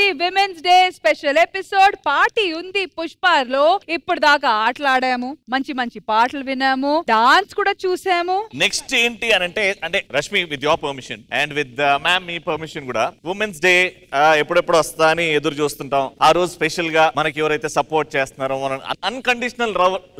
ఇది women's day special episode. Party ఉంది పుష్పలో. ఇప్పుడు దాకా ఆటలాడాము, మంచి మంచి పాటలు విన్నాము, డాన్స్ కూడా చూసాము. నెక్స్ట్ ఏంటి అని అంటే Rashmi with your permission and with ma'am me permission కూడా ఉమెన్స్ డే ఎప్పుడెప్పుడు వస్తా అని ఎదురు చూస్తుంటాం. ఆ రోజు స్పెషల్ గా మనకి ఎవరైతే సపోర్ట్ చేస్తున్నారో, మనం అన్కండిషనల్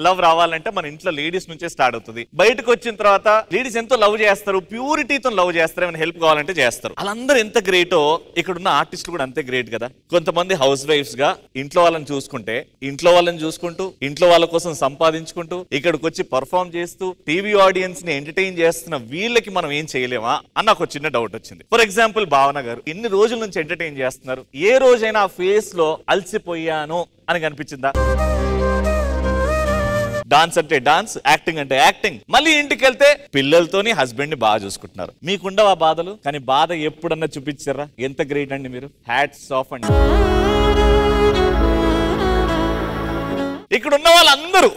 లవ్ రావాలంటే మన ఇంట్లో లేడీస్ నుంచే స్టార్ట్ అవుతుంది. బయటకు వచ్చిన తర్వాత లేడీస్ ఎంతో లవ్ చేస్తారు, ప్యూరిటీతో లవ్ చేస్తారు, ఏమైనా హెల్ప్ కావాలంటే చేస్తారు. వాళ్ళందరూ ఎంత గ్రేటో ఇక్కడున్న ఆర్టిస్టులు కూడా అంతే గ్రేట్ కదా. కొంతమంది హౌస్ వైఫ్స్ గా ఇంట్లో వాళ్ళని చూసుకుంటే, ఇంట్లో వాళ్ళని చూసుకుంటూ, ఇంట్లో వాళ్ళ కోసం సంపాదించుకుంటూ, ఇక్కడికి వచ్చి పర్ఫార్మ్ చేస్తూ టీవీ ఆడియన్స్ ని ఎంటర్టైన్ చేస్తున్న వీళ్ళకి మనం ఏం చేయలేమా అని నాకు చిన్న డౌట్ వచ్చింది. ఫర్ ఎగ్జాంపుల్ భావన గారు ఇన్ని రోజుల నుంచి ఎంటర్టైన్ చేస్తున్నారు, ఏ రోజైనా ఫేస్ లో అలసిపోయాను అని కనిపించిందా? డాన్స్ అంటే డాన్స్, యాక్టింగ్ అంటే యాక్టింగ్. మళ్ళీ ఇంటికి వెళ్తే పిల్లలతోని హస్బెండ్ ని బాగా చూసుకుంటున్నారు. మీకుండవు ఆ బాధలు? కానీ బాధ ఎప్పుడన్నా చూపించారా? ఎంత గ్రేట్ అండి మీరు. హ్యాట్స్ ఆఫ్ అండి. ఇక్కడ ఉన్న వాళ్ళందరూ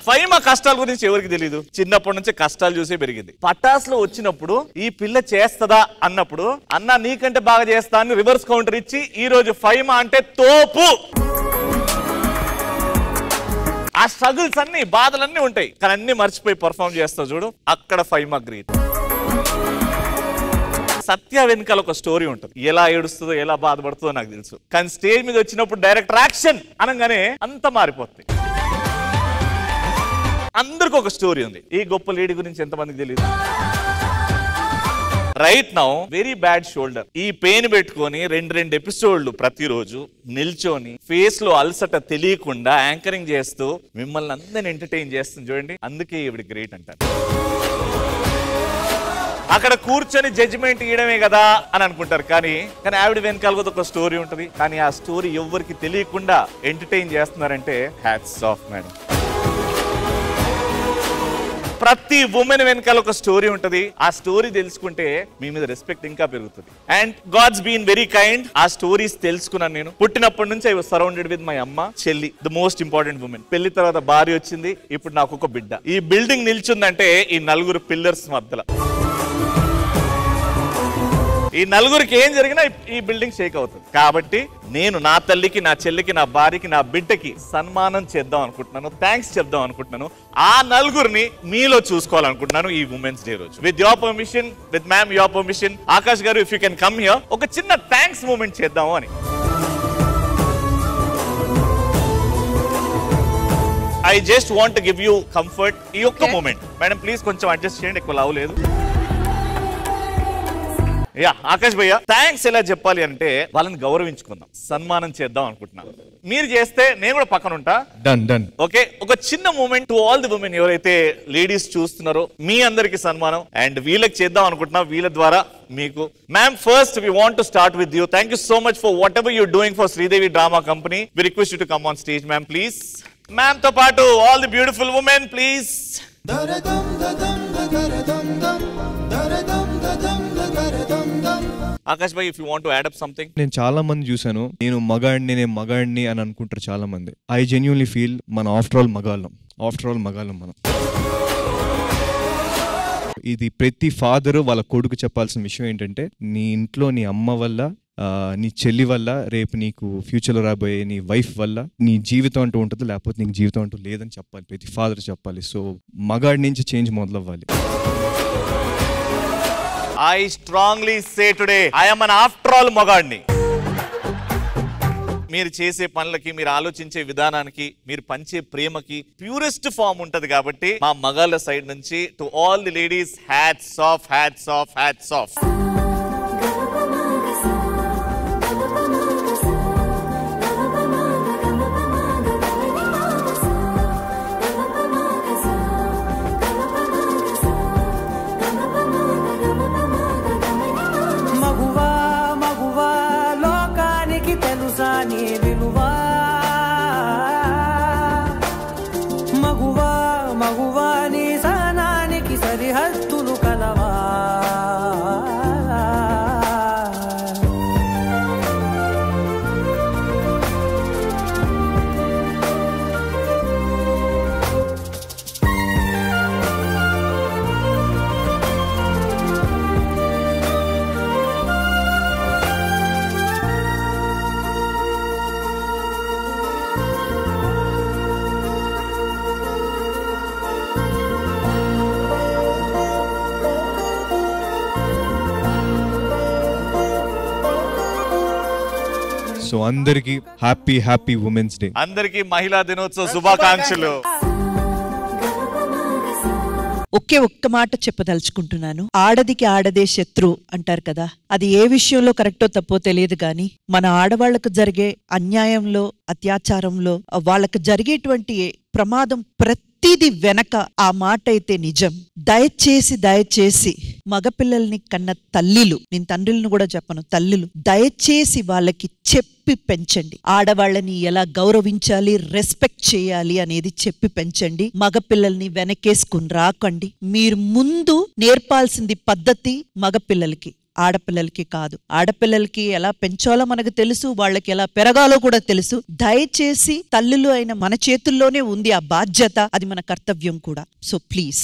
ఫైమా కష్టాల గురించి ఎవరికి తెలియదు. చిన్నప్పటి నుంచి కష్టాలు చూసే పెరిగింది. పటాస్ లో వచ్చినప్పుడు ఈ పిల్ల చేస్తదా అన్నప్పుడు, అన్న నీకంటే బాగా చేస్తా అని రివర్స్ కౌంటర్ ఇచ్చి ఈ రోజు ఫైమా అంటే తోపు. ఆ స్ట్రగుల్స్ అన్ని, బాధలన్నీ ఉంటాయి, కానీ అన్ని మర్చిపోయి పర్ఫార్మ్ చేస్తావు చూడు, అక్కడ ఫైమా గ్రేట్. సత్య వెనకాల ఒక స్టోరీ ఉంటుంది. ఎలా ఏడుస్తుందో, ఎలా బాధపడుతుందో నాకు తెలుసు. కానీ స్టేజ్ మీద వచ్చినప్పుడు డైరెక్టర్ యాక్షన్ అనగానే అంత మారిపోతుంది. అందరికి ఒక స్టోరీ ఉంది. ఈ గొప్ప లేడీ గురించి ఎంతమందికి తెలియదు? Right now very bad shoulder. ఈ పెయిన్ పెట్టుకొని రెండు ఎపిసోడ్లు ప్రతిరోజు నిల్చొని ఫేస్ లో అలసట తెలియకుండా యాంకరింగ్ చేస్తూ మిమ్మల్ని అందరిని ఎంటర్టైన్ చేస్తుంది చూడండి. అందుకే ఇవిడ గ్రేట్ అంటారు. అక్కడ కూర్చొని జడ్జిమెంట్ ఇయడమే కదా అని అనుకుంటారు, కానీ ఆవిడ వెనకాల ఒక స్టోరీ ఉంటుంది. కానీ ఆ స్టోరీ ఎవరికి తెలియకుండా ఎంటర్టైన్ చేస్తున్నారంటే హ్యాట్స్ ఆఫ్ మేడం. ప్రతి ఉమెన్ వెనకాల ఒక స్టోరీ ఉంటది. ఆ స్టోరీ తెలుసుకుంటే మీ మీద రెస్పెక్ట్ ఇంకా పెరుగుతుంది. And God's been very kind. ఆ స్టోరీస్ తెలుసుకున్నాను నేను. పుట్టినప్పటి నుంచి I was surrounded with my అమ్మ, చెల్లి, ద మోస్ట్ ఇంపార్టెంట్ ఉమెన్. పెళ్లి తర్వాత భార్య వచ్చింది, ఇప్పుడు నాకు ఒక బిడ్డ. ఈ బిల్డింగ్ నిల్చుందంటే ఈ నలుగురు పిల్లర్స్ మధ్యలో. ఈ నలుగురికి ఏం జరిగినా ఈ బిల్డింగ్ షేక్ అవుతుంది. కాబట్టి నేను నా తల్లికి, నా చెల్లికి, నా భార్యకి, నా బిడ్డకి సన్మానం చేద్దాం అనుకుంటున్నాను, థ్యాంక్స్ చెప్దాం అనుకుంటున్నాను. ఆ నలుగురిని మీలో చూసుకోవాలనుకుంటున్నాను ఈ ఉమెన్స్ డే రోజు. With your permission, with ma'am your permission, Akash garu if you can come here, ఒక చిన్న థ్యాంక్స్ మూమెంట్ చేద్దాము అని. I just want to give you comfort. ఈ ఒక్క మూమెంట్ మేడం ప్లీజ్ కొంచెం అడ్జస్ట్ చేయండి, ఎక్కువ లవ్ లేదు. యా ఆకాష్ భయ్య, థ్యాంక్స్ ఎలా చెప్పాలి అంటే వాళ్ళని గౌరవించుకుందాం, సన్మానం చేద్దాం అనుకుంటున్నాను. మీరు చేస్తే నేను కూడా పక్కన ఉంటా. డన్. ఓకే, ఒక చిన్న moment to all the women ఎవరైతే లేడీస్ చూస్తున్నారో మీ అందరికి సన్మానం. అండ్ వీళ్ళకి చేద్దాం అనుకుంటున్నా, వీళ్ళ ద్వారా మీకు. Ma'am first we want to start with you. Thank you so much for whatever you're doing for Sridevi drama company. We request you to come on stage ma'am please. Ma'am తో పాటు all the beautiful women please. Akash bhai, if you want to add up something. నేను చాలా మంది చూసాను, నేను మగాడిని అని అనుకుంటారు చాలా మంది. ఐ జెన్యూన్లీ ఫీల్ మన ఆఫ్టర్ ఆల్ మగాళ్ళం మనం. ఇది ప్రతి ఫాదర్ వాళ్ళ కొడుకు చెప్పాల్సిన విషయం ఏంటంటే, నీ ఇంట్లో నీ అమ్మ వల్ల, నీ చెల్లి వల్ల, రేపు నీకు ఫ్యూచర్లో రాబోయే నీ వైఫ్ వల్ల నీ జీవితం అంటూ ఉంటుంది, లేకపోతే నీకు జీవితం అంటూ లేదని చెప్పాలి, ప్రతి ఫాదర్ చెప్పాలి. సో మగాడి నుంచి చేంజ్ మొదలవ్వాలి. I strongly say today, I am an after all మగాడిని. మీరు చేసే పనులకి, మీరు ఆలోచించే విధానానికి, మీరు పంచే ప్రేమకి ప్యూరెస్ట్ ఫామ్ ఉంటది. కాబట్టి మా మగాళ్ళ సైడ్ నుంచి to all the ladies, hats off, hats off, hats off. So అందరికి హ్యాపీ ఉమెన్స్ డే. అందరికి మహిళా దినోత్సవ శుభాకాంక్షలు. ఒక్క మాట చెప్పదలుచుకుంటున్నాను. ఆడదికి ఆడదే శత్రు అంటారు కదా, అది ఏ విషయంలో కరెక్టో తప్పో తెలియదు కానీ మన ఆడవాళ్లకు జరిగే అన్యాయంలో, అత్యాచారంలో, వాళ్ళకు జరిగేటువంటి ప్రమాదం ప్రతిది వెనక ఆ మాట అయితే నిజం. దయచేసి మగపిల్లల్ని కన్న తల్లిలు, నేను తండ్రులను కూడా చెప్పను, తల్లులు దయచేసి వాళ్ళకి చెప్పి పెంచండి. ఆడవాళ్ళని ఎలా గౌరవించాలి, రెస్పెక్ట్ చేయాలి అనేది చెప్పి పెంచండి. మగపిల్లల్ని వెనకేసుకుని రాకండి. మీరు ముందు నేర్పాల్సింది పద్ధతి మగపిల్లలకి, ఆడపిల్లలకి కాదు. ఆడపిల్లలకి ఎలా పెంచాలో మనకు తెలుసు, వాళ్ళకి ఎలా పెరగాలో కూడా తెలుసు. దయచేసి తల్లులు అయిన మన చేతుల్లోనే ఉంది ఆ బాధ్యత, అది మన కర్తవ్యం కూడా. So please.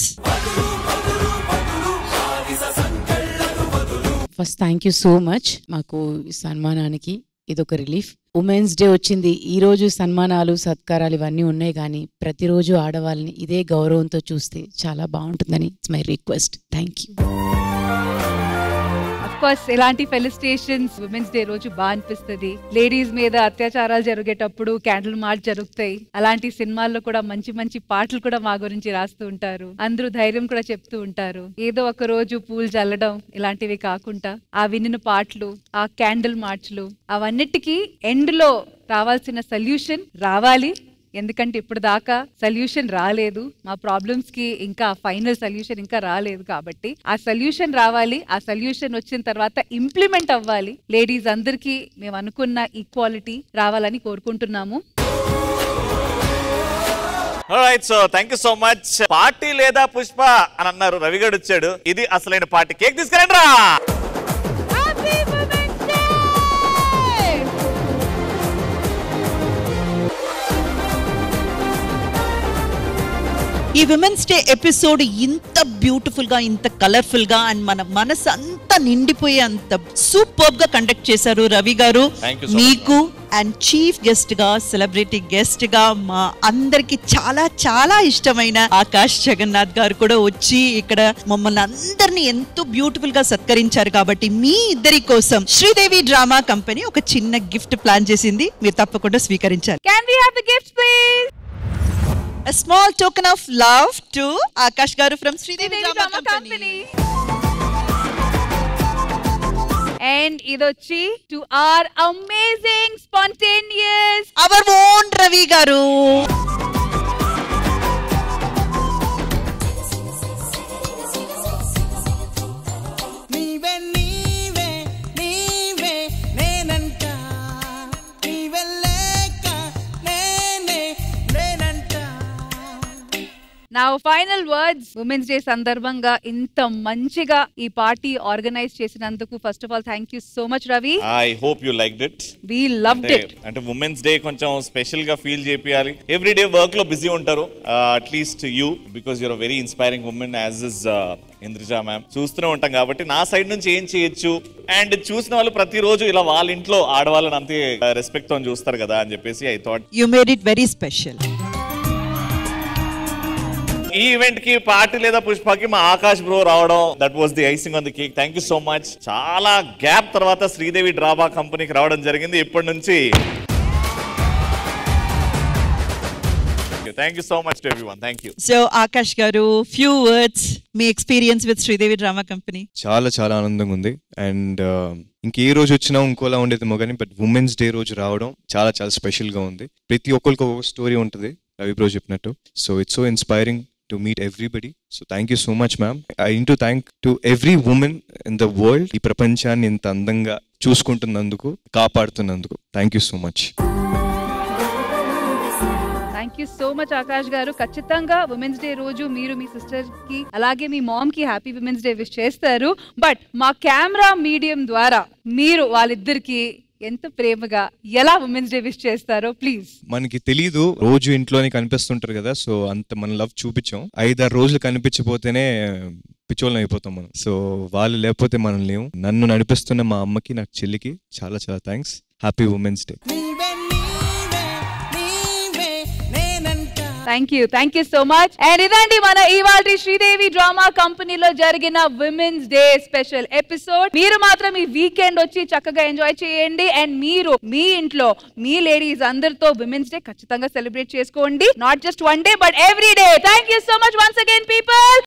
First thank you so much. మాకు సన్మానానికి ఇదొక రిలీఫ్. ఉమెన్స్ డే వచ్చింది, ఈ రోజు సన్మానాలు సత్కారాలు ఇవన్నీ ఉన్నాయి, కానీ ప్రతిరోజు ఆడవాళ్ళని ఇదే గౌరవంతో చూస్తే చాలా బాగుంటుందని it's my request. Thank you. Course ఇలాంటి ఫెలిసిటేషన్స్ ఉమెన్స్ డే రోజు బాగా అనిపిస్తుంది. లేడీస్ మీద అత్యాచారాలు జరిగేటప్పుడు క్యాండిల్ మార్చ్ జరుగుతాయి. అలాంటి సినిమాల్లో కూడా మంచి మంచి పాటలు కూడా మా గురించి రాస్తూ ఉంటారు. అందరూ ధైర్యం కూడా చెప్తూ ఉంటారు. ఏదో ఒక రోజు పూలు చల్లడం ఇలాంటివి కాకుండా ఆ వినిన పాటలు, ఆ క్యాండిల్ మార్చ్లు, అవన్నిటికీ ఎండ్ లో రావాల్సిన సొల్యూషన్ రావాలి. ఎందుకంటే ఇప్పుడు దాకా సొల్యూషన్ రాలేదు, మా ప్రాబ్లమ్స్ కి ఇంకా ఫైనల్ సొల్యూషన్ ఇంకా రాలేదు. కాబట్టి ఆ సొల్యూషన్ రావాలి. ఆ సొల్యూషన్ వచ్చిన తర్వాత ఇంప్లిమెంట్ అవ్వాలి. లేడీస్ అందరికీ మేము అనుకున్న ఈక్వాలిటీ రావాలని కోరుకుంటున్నాము. Alright, so thank you so much. Party లేదా పుష్ప అని అన్నారు, రవిగడ్ వచ్చాడు. ఇది అసలైన పార్టీ. కేక్ తీసుకురండి రా. ఈ విమెన్స్ డే ఎపిసోడ్ ఇంత బ్యూటిఫుల్ గా, ఇంత కలర్ఫుల్ గా అండ్ మన మనసు అంతా నిండిపోయే అంత సూపర్ గా కండక్ట్ చేశారు రవి గారు. మీకు అండ్ చీఫ్ గెస్ట్ గా, సెలబ్రిటీ గెస్ట్ గా మా అందరికి చాలా చాలా ఇష్టమైన ఆకాష్ జగన్నాథ్ గారు కూడా వచ్చి ఇక్కడ మమ్మల్ని అందరినీ ఎంతో బ్యూటిఫుల్ గా సత్కరించారు. కాబట్టి మీ ఇద్దరి కోసం శ్రీదేవి డ్రామా కంపెనీ ఒక చిన్న గిఫ్ట్ ప్లాన్ చేసింది, మీరు తప్పకుండా స్వీకరించాలి. Can we have the gifts please? A small token of love to Akash Garu from Sridevi Drama Company. And idochi to our amazing, spontaneous, our own Ravi Garu. Now final words. Women's Day సందర్భంగా ఇంత మంచిగా ఈ party organise చేసినందుకు first of all thank you so much Ravi. I hope you liked it. We loved it. అంటే women's day కొంచెం special గా feel చేయాలి. Every day work లో బిజీ ఉంటారు. At least you, because you're a very inspiring women as is Indraja ma'am. చూస్తూనే ఉంటాం కాబట్టి నా సైడ్ నుంచి ఏం చేయొచ్చు, అండ్ చూసిన వాళ్ళు ప్రతిరోజు ఇలా వాళ్ళ ఇంట్లో ఆడవాళ్ళని అంతే రెస్పెక్ట్ తో చూస్తారు కదా అని చెప్పేసి I thought you made it very special. ఈ ఈవెంట్ కి పార్టీ లేదా పుష్పకి మా ఆకాష్ బ్రో రావడం, that was the icing on the cake. Thank you so much. చాలా గ్యాప్ తర్వాత శ్రీదేవి డ్రామా కంపెనీకి రావడం జరిగింది. ఇప్పటి నుంచి thank you so much to everyone. Thank you. So Akash garu, few words మీ experience with Sridevi drama company. చాలా చాలా ఆనందంగా ఉంది. అండ్ ఇంకే రోజు వచ్చినా ఇంకోలా ఉండేదేమో కానీ బట్ ఉమెన్స్ డే రోజు రావడం చాలా చాలా స్పెషల్ గా ఉంది. ప్రతి ఒక్కరికి ఒక స్టోరీ ఉంటుంది రవి బ్రో చెప్పినట్టు. So it's so inspiring to meet everybody. So thank you so much ma'am. I need to thank to every woman in the world ఈ ప్రపంచాన్ని ఇంత అందంగా చూసుకుంటున్నందుకు, కాపాడుతున్నందుకు. Thank you so much. Thank you so much Akash గారు. ఖచ్చితంగా women's day రోజు మీరు మీ sister కి అలాగే మీ మామ్ కి హ్యాపీ ఉమెన్స్ డే విష్ చేస్తారు. బట్ మా కెమెరా మీడియం ద్వారా మీరు వాళ్ళిద్దరికి ఎంత ప్రేమగా ఎలా ఉమెన్స్ డే విష్ చేస్తారో ప్లీజ్. మనకి తెలీదు, రోజు ఇంట్లోనే కనిపిస్తుంటారు కదా, సో అంత మన లవ్ చూపించాం. 5-6 రోజులు కనిపించపోతేనే పిచ్చోళ్ళం అయిపోతాం మనం. సో వాళ్ళు లేకపోతే మనం లేవు. నన్ను నడిపిస్తున్న మా అమ్మకి, నాకు చెల్లికి చాలా చాలా thanks. Happy women's day. Thank you so much. And ఇదండి మన ఇవాల్టి శ్రీదేవి డ్రామా కంపెనీలో జరిగిన విమెన్స్ డే స్పెషల్ ఎపిసోడ్. మీరు మాత్రం ఈ వీకెండ్ వచ్చి చక్కగా ఎంజాయ్ చేయండి. అండ్ మీరు మీ ఇంట్లో మీ లేడీస్ అందరితో విమెన్స్ డే ఖచ్చితంగా సెలబ్రేట్ చేసుకోండి. Not just one day but every day. Thank you so much once again people.